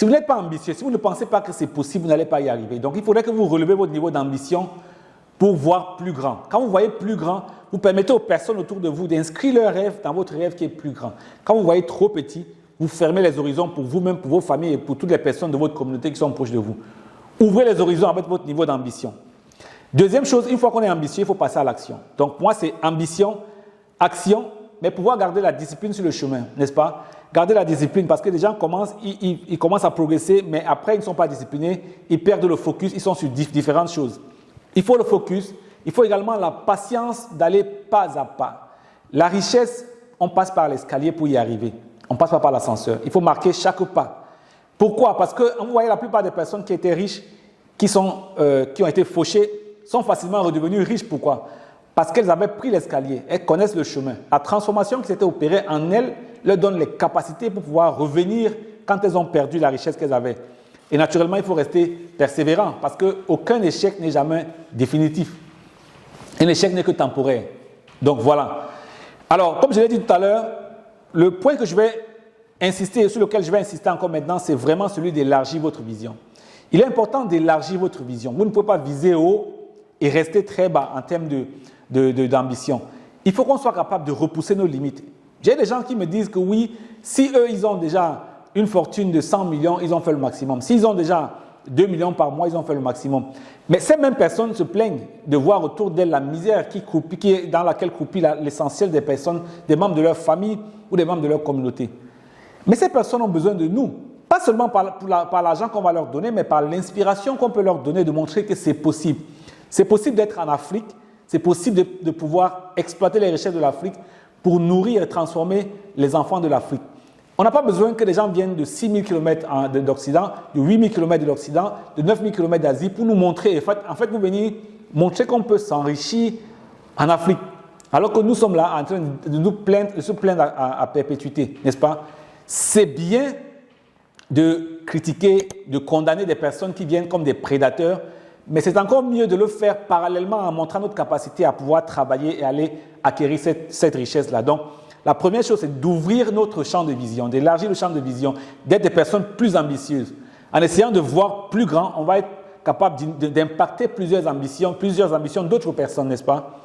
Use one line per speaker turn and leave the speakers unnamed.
Si vous n'êtes pas ambitieux, si vous ne pensez pas que c'est possible, vous n'allez pas y arriver. Donc, il faudrait que vous relevez votre niveau d'ambition pour voir plus grand. Quand vous voyez plus grand, vous permettez aux personnes autour de vous d'inscrire leur rêve dans votre rêve qui est plus grand. Quand vous voyez trop petit, vous fermez les horizons pour vous-même, pour vos familles et pour toutes les personnes de votre communauté qui sont proches de vous. Ouvrez les horizons avec votre niveau d'ambition. Deuxième chose, une fois qu'on est ambitieux, il faut passer à l'action. Donc, moi, c'est ambition, action, mais pouvoir garder la discipline sur le chemin, n'est-ce pas? Garder la discipline parce que les gens commencent, ils commencent à progresser, mais après, ils ne sont pas disciplinés, ils perdent le focus, ils sont sur différentes choses. Il faut le focus, il faut également la patience d'aller pas à pas. La richesse, on passe par l'escalier pour y arriver. On ne passe pas par l'ascenseur. Il faut marquer chaque pas. Pourquoi? Parce que vous voyez la plupart des personnes qui étaient riches, qui ont été fauchées, sont facilement redevenues riches. Pourquoi? Parce qu'elles avaient pris l'escalier, elles connaissent le chemin. La transformation qui s'était opérée en elles leur donne les capacités pour pouvoir revenir quand elles ont perdu la richesse qu'elles avaient. Et naturellement, il faut rester persévérant parce qu'aucun échec n'est jamais définitif. Un échec n'est que temporaire. Donc voilà. Alors, comme je l'ai dit tout à l'heure, le point que je vais insister, sur lequel je vais insister encore maintenant, c'est vraiment celui d'élargir votre vision. Il est important d'élargir votre vision. Vous ne pouvez pas viser haut et rester très bas en termes d'ambition. Il faut qu'on soit capable de repousser nos limites. J'ai des gens qui me disent que oui, si eux, ils ont déjà une fortune de 100 millions, ils ont fait le maximum. S'ils ont déjà 2 millions par mois, ils ont fait le maximum. Mais ces mêmes personnes se plaignent de voir autour d'elles la misère dans laquelle croupit l'essentiel des personnes, des membres de leur famille ou des membres de leur communauté. Mais ces personnes ont besoin de nous, pas seulement par l'argent qu'on va leur donner, mais par l'inspiration qu'on peut leur donner de montrer que c'est possible. C'est possible d'être en Afrique, c'est possible de pouvoir exploiter les richesses de l'Afrique pour nourrir et transformer les enfants de l'Afrique. On n'a pas besoin que les gens viennent de 6 000 km d'Occident, de 8 000 km de l'Occident, de 9 000 km d'Asie pour nous montrer. En fait, vous venez montrer qu'on peut s'enrichir en Afrique. Alors que nous sommes là en train de se plaindre à perpétuité, n'est-ce pas? C'est bien de critiquer, de condamner des personnes qui viennent comme des prédateurs, mais c'est encore mieux de le faire parallèlement en montrant notre capacité à pouvoir travailler et aller acquérir cette richesse-là. Donc, la première chose, c'est d'ouvrir notre champ de vision, d'élargir le champ de vision, d'être des personnes plus ambitieuses. En essayant de voir plus grand, on va être capable d'impacter plusieurs ambitions d'autres personnes, n'est-ce pas?